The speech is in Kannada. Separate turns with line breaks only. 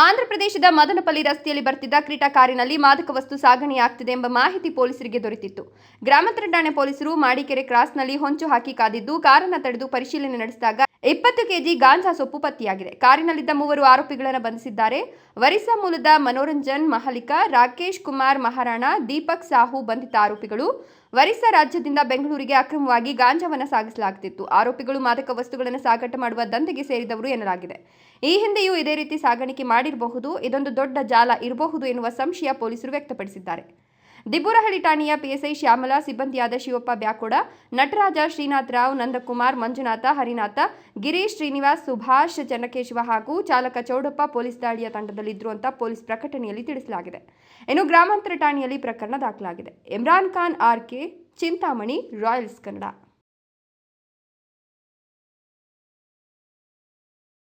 ಆಂಧ್ರಪ್ರದೇಶದ ಮದನಪಲ್ಲಿ ರಸ್ತೆಯಲ್ಲಿ ಬರ್ತಿದ್ದ ಕ್ರೀಟಾ ಕಾರಿನಲ್ಲಿ ಮಾದಕ ವಸ್ತು ಸಾಗಣೆಯಾಗ್ತಿದೆ ಎಂಬ ಮಾಹಿತಿ ಪೊಲೀಸರಿಗೆ ದೊರೆತಿತ್ತು. ಗ್ರಾಮಾಂತರ ಠಾಣೆ ಪೊಲೀಸರು ಮಾಡಿಕೆರೆ ಕ್ರಾಸ್ನಲ್ಲಿ ಹೊಂಚು ಹಾಕಿ ಕಾದಿದ್ದು ಕಾರನ್ನು ತಡೆದು ಪರಿಶೀಲನೆ ನಡೆಸಿದಾಗ 20 ಕೆಜಿ ಗಾಂಜಾ ಸೊಪ್ಪು ಪತ್ತೆಯಾಗಿದೆ. ಕಾರಿನಲ್ಲಿದ್ದ 3 ಆರೋಪಿಗಳನ್ನು ಬಂಧಿಸಿದ್ದಾರೆ. ಒರಿಸ್ಸಾ ಮೂಲದ ಮನೋರಂಜನ್ ಮಹಲಿಕ, ರಾಕೇಶ್ ಕುಮಾರ್ ಮಹಾರಾಣ, ದೀಪಕ್ ಸಾಹು ಬಂಧಿತ ಆರೋಪಿಗಳು. ಒರಿಸ್ಸಾ ರಾಜ್ಯದಿಂದ ಬೆಂಗಳೂರಿಗೆ ಅಕ್ರಮವಾಗಿ ಗಾಂಜಾವನ್ನು ಸಾಗಿಸಲಾಗುತ್ತಿತ್ತು. ಆರೋಪಿಗಳು ಮಾದಕ ವಸ್ತುಗಳನ್ನು ಸಾಗಾಟ ಮಾಡುವ ದಂಧೆಗೆ ಸೇರಿದವರು ಎನ್ನಲಾಗಿದೆ. ಈ ಹಿಂದೆಯೂ ಇದೇ ರೀತಿ ಸಾಗಾಣಿಕೆ ಮಾಡಿರಬಹುದು, ಇದೊಂದು ದೊಡ್ಡ ಜಾಲ ಇರಬಹುದು ಎನ್ನುವ ಸಂಶಯ ಪೊಲೀಸರು ವ್ಯಕ್ತಪಡಿಸಿದ್ದಾರೆ. ದಿಬ್ಬೂರಹಳ್ಳಿ ಠಾಣೆಯ ಪಿಎಸ್ಐ ಶ್ಯಾಮಲಾ, ಸಿಬ್ಬಂದಿಯಾದ ಶಿವಪ್ಪ ಬ್ಯಾಕೋಡ, ನಟರಾಜ, ಶ್ರೀನಾಥ್ ರಾವ್, ನಂದಕುಮಾರ್, ಮಂಜುನಾಥ, ಹರಿನಾಥ, ಗಿರೀಶ್, ಶ್ರೀನಿವಾಸ್, ಸುಭಾಷ್, ಚನ್ನಕೇಶವ ಹಾಗೂ ಚಾಲಕ ಚೌಡಪ್ಪ ಪೊಲೀಸ್ ದಾಳಿಯ ತಂಡದಲ್ಲಿದ್ದರು ಅಂತ ಪೊಲೀಸ್ ಪ್ರಕಟಣೆಯಲ್ಲಿ ತಿಳಿಸಲಾಗಿದೆ. ಇನ್ನು ಗ್ರಾಮಾಂತರ ಠಾಣೆಯಲ್ಲಿ ಪ್ರಕರಣ ದಾಖಲಾಗಿದೆ. Imran Khan, RK, Chintamani, Royals Kannada.